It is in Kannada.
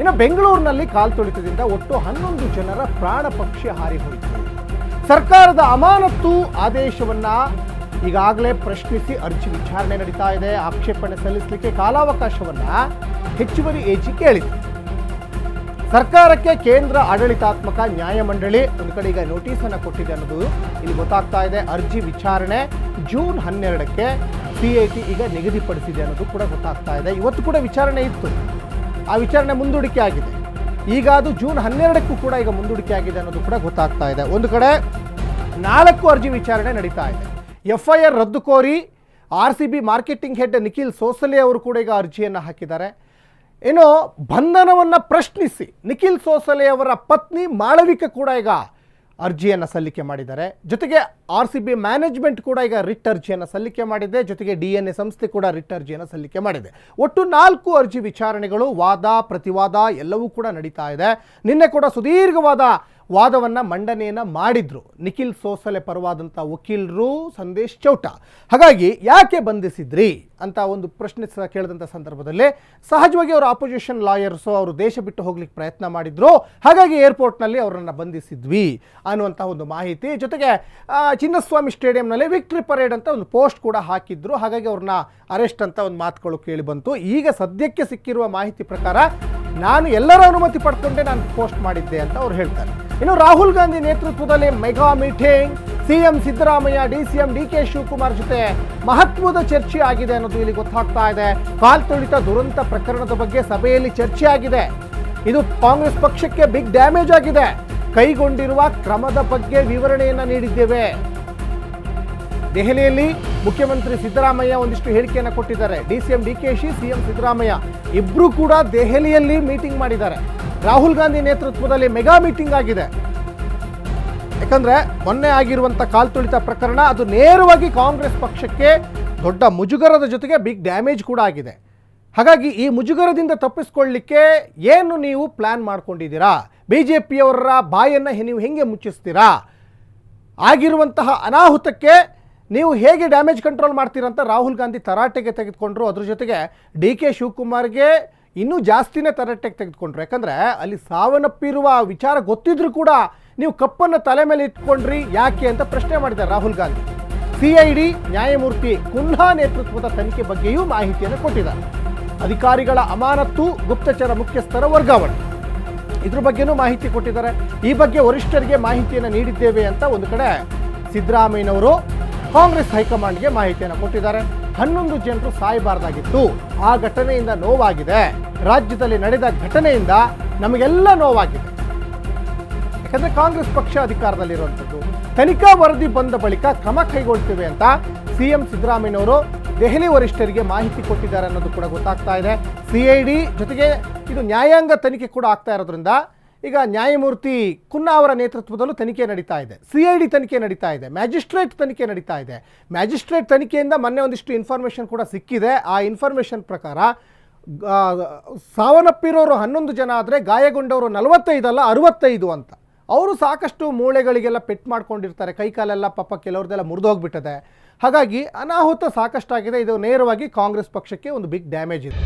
ಇನ್ನು ಬೆಂಗಳೂರಿನಲ್ಲಿ ಕಾಲ್ತುಳಿತದಿಂದ ಒಟ್ಟು 11 ಜನರ ಪ್ರಾಣ ಪಕ್ಷಿ ಹಾರಿ ಹೋಯಿತು. ಸರ್ಕಾರದ ಅಮಾನತು ಆದೇಶವನ್ನ ಈಗಾಗಲೇ ಪ್ರಶ್ನಿಸಿ ಅರ್ಜಿ ವಿಚಾರಣೆ ನಡೀತಾ ಇದೆ. ಆಕ್ಷೇಪಣೆ ಸಲ್ಲಿಸಲಿಕ್ಕೆ ಕಾಲಾವಕಾಶವನ್ನ ಹೆಚ್ಚುವರಿ ಎಜಿ ಕೇಳಿದೆ. ಸರ್ಕಾರಕ್ಕೆ ಕೇಂದ್ರ ಆಡಳಿತಾತ್ಮಕ ನ್ಯಾಯಮಂಡಳಿ ಒಂದು ಕಡೆ ಈಗ ನೋಟಿಸ್ ಅನ್ನು ಕೊಟ್ಟಿದೆ ಅನ್ನೋದು ಇಲ್ಲಿ ಗೊತ್ತಾಗ್ತಾ ಇದೆ. ಅರ್ಜಿ ವಿಚಾರಣೆ ಜೂನ್ 12ಕ್ಕೆ ಸಿಐಟಿ ಈಗ ನಿಗದಿಪಡಿಸಿದೆ ಅನ್ನೋದು ಕೂಡ ಗೊತ್ತಾಗ್ತಾ ಇದೆ. ಇವತ್ತು ಕೂಡ ವಿಚಾರಣೆ ಇತ್ತು, ಆ ವಿಚಾರಣೆ ಮುಂದೂಡಿಕೆ ಆಗಿದೆ. ಈಗ ಅದು ಜೂನ್ 12ಕ್ಕೂ ಕೂಡ ಈಗ ಮುಂದೂಡಿಕೆ ಆಗಿದೆ ಅನ್ನೋದು ಕೂಡ ಗೊತ್ತಾಗ್ತಾ ಇದೆ. ಒಂದು ಕಡೆ 4 ಅರ್ಜಿ ವಿಚಾರಣೆ ನಡೀತಾ ಇದೆ. FIR ರದ್ದು ಕೋರಿ RCB marketing head Nikhil Sosale ಅವರು ಕೂಡ ಈಗ ಅರ್ಜಿಯನ್ನು ಹಾಕಿದ್ದಾರೆ. ಏನೋ ಬಂಧನವನ್ನು ಪ್ರಶ್ನಿಸಿ ನಿಖಿಲ್ ಸೋಸಲೆ ಅವರ ಪತ್ನಿ ಮಾಳವಿಕ ಕೂಡ ಈಗ ಅರ್ಜಿಯನ್ನು ಸಲ್ಲಿಕೆ ಮಾಡಿದ್ದಾರೆ. ಜೊತೆಗೆ RCB ಮ್ಯಾನೇಜ್ಮೆಂಟ್ ಕೂಡ ಈಗ ರಿಟ್ ಅರ್ಜಿಯನ್ನು ಸಲ್ಲಿಕೆ ಮಾಡಿದೆ. ಜೊತೆಗೆ DNA ಸಂಸ್ಥೆ ಕೂಡ ರಿಟ್ ಅರ್ಜಿಯನ್ನು ಸಲ್ಲಿಕೆ ಮಾಡಿದೆ. ಒಟ್ಟು 4 ಅರ್ಜಿ ವಿಚಾರಣೆಗಳು, ವಾದ ಪ್ರತಿವಾದ ಎಲ್ಲವೂ ಕೂಡ ನಡೀತಾ ಇದೆ. ನಿನ್ನೆ ಕೂಡ ಸುದೀರ್ಘವಾದ ವಾದವನ್ನು ಮಂಡನೆಯನ್ನು ಮಾಡಿದ್ರು ನಿಖಿಲ್ ಸೋಸಲೆ ಪರವಾದಂಥ ವಕೀಲರು ಸಂದೇಶ್ ಚೌಟಾ. ಹಾಗಾಗಿ ಯಾಕೆ ಬಂಧಿಸಿದ್ರಿ ಅಂತ ಒಂದು ಪ್ರಶ್ನೆ ಕೇಳಿದಂಥ ಸಂದರ್ಭದಲ್ಲಿ ಸಹಜವಾಗಿ ಅವರು ಆಪೋಸಿಷನ್ ಲಾಯರ್ಸು ಅವರು ದೇಶ ಬಿಟ್ಟು ಹೋಗ್ಲಿಕ್ಕೆ ಪ್ರಯತ್ನ ಮಾಡಿದ್ರು, ಹಾಗಾಗಿ ಏರ್ಪೋರ್ಟ್ನಲ್ಲಿ ಅವರನ್ನು ಬಂಧಿಸಿದ್ವಿ ಅನ್ನುವಂಥ ಒಂದು ಮಾಹಿತಿ. ಜೊತೆಗೆ ಚಿನ್ನಸ್ವಾಮಿ ಸ್ಟೇಡಿಯಂನಲ್ಲಿ ವಿಕ್ಟ್ರಿ ಪರೇಡ್ ಅಂತ ಒಂದು ಪೋಸ್ಟ್ ಕೂಡ ಹಾಕಿದ್ರು, ಹಾಗಾಗಿ ಅವ್ರನ್ನ ಅರೆಸ್ಟ್ ಅಂತ ಒಂದು ಮಾತುಗಳು ಕೇಳಿ ಬಂತು. ಈಗ ಸದ್ಯಕ್ಕೆ ಸಿಕ್ಕಿರುವ ಮಾಹಿತಿ ಪ್ರಕಾರ ನಾನು ಎಲ್ಲರ ಅನುಮತಿ ಪಡ್ಕೊಂಡೆ ನಾನು ಪೋಸ್ಟ್ ಮಾಡಿದ್ದೆ ಅಂತ ಅವ್ರು ಹೇಳ್ತಾರೆ. ಇನ್ನು ರಾಹುಲ್ ಗಾಂಧಿ ನೇತೃತ್ವದಲ್ಲಿ mega meeting, CM Siddaramaiah, DCM DK Shivakumar ಜೊತೆ ಮಹತ್ವದ ಚರ್ಚೆ ಆಗಿದೆ ಅನ್ನೋದು ಇಲ್ಲಿ ಗೊತ್ತಾಗ್ತಾ ಇದೆ. ಕಾಲ್ತುಳಿತ ದುರಂತ ಪ್ರಕರಣದ ಬಗ್ಗೆ ಸಭೆಯಲ್ಲಿ ಚರ್ಚೆ ಆಗಿದೆ. ಇದು ಕಾಂಗ್ರೆಸ್ ಪಕ್ಷಕ್ಕೆ ಬಿಗ್ ಡ್ಯಾಮೇಜ್ ಆಗಿದೆ. ಕೈಗೊಂಡಿರುವ ಕ್ರಮದ ಬಗ್ಗೆ ವಿವರಣೆಯನ್ನು ನೀಡಿದ್ದೇವೆ. ದೆಹಲಿಯಲ್ಲಿ ಮುಖ್ಯಮಂತ್ರಿ ಸಿದ್ದರಾಮಯ್ಯ ಒಂದಿಷ್ಟು ಹೇಳಿಕೆಯನ್ನು ಕೊಟ್ಟಿದ್ದಾರೆ. DCM DKಶಿ, CM ಸಿದ್ದರಾಮಯ್ಯ ಇಬ್ಬರು ಕೂಡ ದೆಹಲಿಯಲ್ಲಿ ಮೀಟಿಂಗ್ ಮಾಡಿದ್ದಾರೆ. ರಾಹುಲ್ ಗಾಂಧಿ ನೇತೃತ್ವದಲ್ಲಿ ಮೆಗಾ ಮೀಟಿಂಗ್ ಆಗಿದೆ. ಯಾಕಂದ್ರೆ ಮೊನ್ನೆ ಆಗಿರುವಂಥ ಕಾಲ್ತುಳಿತ ಪ್ರಕರಣ ಅದು ನೇರವಾಗಿ ಕಾಂಗ್ರೆಸ್ ಪಕ್ಷಕ್ಕೆ ದೊಡ್ಡ ಮುಜುಗರದ ಜೊತೆಗೆ ಬಿಗ್ ಡ್ಯಾಮೇಜ್ ಕೂಡ ಆಗಿದೆ. ಹಾಗಾಗಿ ಈ ಮುಜುಗರದಿಂದ ತಪ್ಪಿಸ್ಕೊಳ್ಳಿಕ್ಕೆ ಏನು ನೀವು ಪ್ಲಾನ್ ಮಾಡ್ಕೊಂಡಿದ್ದೀರಾ? BJPಯವರ ಬಾಯನ್ನು ನೀವು ಹೆಂಗೆ ಮುಚ್ಚಿಸ್ತೀರಾ? ಆಗಿರುವಂತಹ ಅನಾಹುತಕ್ಕೆ ನೀವು ಹೇಗೆ ಡ್ಯಾಮೇಜ್ ಕಂಟ್ರೋಲ್ ಮಾಡ್ತೀರಂತ ರಾಹುಲ್ ಗಾಂಧಿ ತರಾಟೆಗೆ ತೆಗೆದುಕೊಂಡ್ರು. ಅದ್ರ ಜೊತೆಗೆ DK ಶಿವಕುಮಾರ್ಗೆ ಇನ್ನೂ ಜಾಸ್ತಿನೇ ತರಾಟೆಗೆ ತೆಗೆದುಕೊಂಡ್ರು. ಯಾಕಂದರೆ ಅಲ್ಲಿ ಸಾವನ್ನಪ್ಪಿರುವ ವಿಚಾರ ಗೊತ್ತಿದ್ರೂ ಕೂಡ ನೀವು ಕಪ್ಪನ್ನು ತಲೆ ಮೇಲೆ ಇಟ್ಕೊಂಡ್ರಿ ಯಾಕೆ ಅಂತ ಪ್ರಶ್ನೆ ಮಾಡಿದ್ದಾರೆ ರಾಹುಲ್ ಗಾಂಧಿ. CID ನ್ಯಾಯಮೂರ್ತಿ ಕುನ್ಹಾ ನೇತೃತ್ವದ ತನಿಖೆ ಬಗ್ಗೆಯೂ ಮಾಹಿತಿಯನ್ನು ಕೊಟ್ಟಿದ್ದಾರೆ. ಅಧಿಕಾರಿಗಳ ಅಮಾನತು, ಗುಪ್ತಚರ ಮುಖ್ಯಸ್ಥರ ವರ್ಗಾವಣೆ ಇದ್ರ ಬಗ್ಗೆನೂ ಮಾಹಿತಿ ಕೊಟ್ಟಿದ್ದಾರೆ. ಈ ಬಗ್ಗೆ ವರಿಷ್ಠರಿಗೆ ಮಾಹಿತಿಯನ್ನು ನೀಡಿದ್ದೇವೆ ಅಂತ ಒಂದು ಕಡೆ ಸಿದ್ದರಾಮಯ್ಯನವರು ಕಾಂಗ್ರೆಸ್ ಹೈಕಮಾಂಡ್ಗೆ ಮಾಹಿತಿಯನ್ನು ಕೊಟ್ಟಿದ್ದಾರೆ. 11 ಜನರು ಸಾಯಬಾರ್ದಾಗಿತ್ತು, ಆ ಘಟನೆಯಿಂದ ನೋವಾಗಿದೆ. ರಾಜ್ಯದಲ್ಲಿ ನಡೆದ ಘಟನೆಯಿಂದ ನಮಗೆಲ್ಲ ನೋವಾಗಿದೆ. ಯಾಕಂದರೆ ಕಾಂಗ್ರೆಸ್ ಪಕ್ಷ ಅಧಿಕಾರದಲ್ಲಿರುವಂಥದ್ದು. ತನಿಖಾ ವರದಿ ಬಂದ ಬಳಿಕ ಕ್ರಮ ಕೈಗೊಳ್ತೇವೆ ಅಂತ CM ಸಿದ್ದರಾಮಯ್ಯನವರು ದೆಹಲಿ ವರಿಷ್ಠರಿಗೆ ಮಾಹಿತಿ ಕೊಟ್ಟಿದ್ದಾರೆ ಅನ್ನೋದು ಕೂಡ ಗೊತ್ತಾಗ್ತಾ ಇದೆ. CID ಜೊತೆಗೆ ಇದು ನ್ಯಾಯಾಂಗ ತನಿಖೆ ಕೂಡ ಆಗ್ತಾ ಇರೋದ್ರಿಂದ ಈಗ ನ್ಯಾಯಮೂರ್ತಿ ಕುನ್ನಾ ಅವರ ನೇತೃತ್ವದಲ್ಲೂ ತನಿಖೆ ನಡೀತಾ ಇದೆ. CID ತನಿಖೆ ನಡೀತಾ ಇದೆ. ಮ್ಯಾಜಿಸ್ಟ್ರೇಟ್ ತನಿಖೆ ನಡೀತಾ ಇದೆ. ಮ್ಯಾಜಿಸ್ಟ್ರೇಟ್ ತನಿಖೆಯಿಂದ ಮೊನ್ನೆ ಒಂದಿಷ್ಟು ಇನ್ಫಾರ್ಮೇಷನ್ ಕೂಡ ಸಿಕ್ಕಿದೆ. ಆ ಇನ್ಫಾರ್ಮೇಷನ್ ಪ್ರಕಾರ ಸಾವನ್ನಪ್ಪಿರೋರು 11 ಜನ ಆದರೆ ಗಾಯಗೊಂಡವರು 45 ಅಲ್ಲ 65 ಅಂತ. ಅವರು ಸಾಕಷ್ಟು ಮೂಳೆಗಳಿಗೆಲ್ಲ ಪೆಟ್ಟು ಮಾಡ್ಕೊಂಡಿರ್ತಾರೆ, ಕೈಕಾಲೆಲ್ಲ ಪಾಪ ಕೆಲವ್ರದ್ದೆಲ್ಲ ಮುರಿದೋಗ್ಬಿಟ್ಟಿದೆ. ಹಾಗಾಗಿ ಅನಾಹುತ ಸಾಕಷ್ಟಾಗಿದೆ. ಇದು ನೇರವಾಗಿ ಕಾಂಗ್ರೆಸ್ ಪಕ್ಷಕ್ಕೆ ಒಂದು ಬಿಗ್ ಡ್ಯಾಮೇಜ್ ಇದೆ.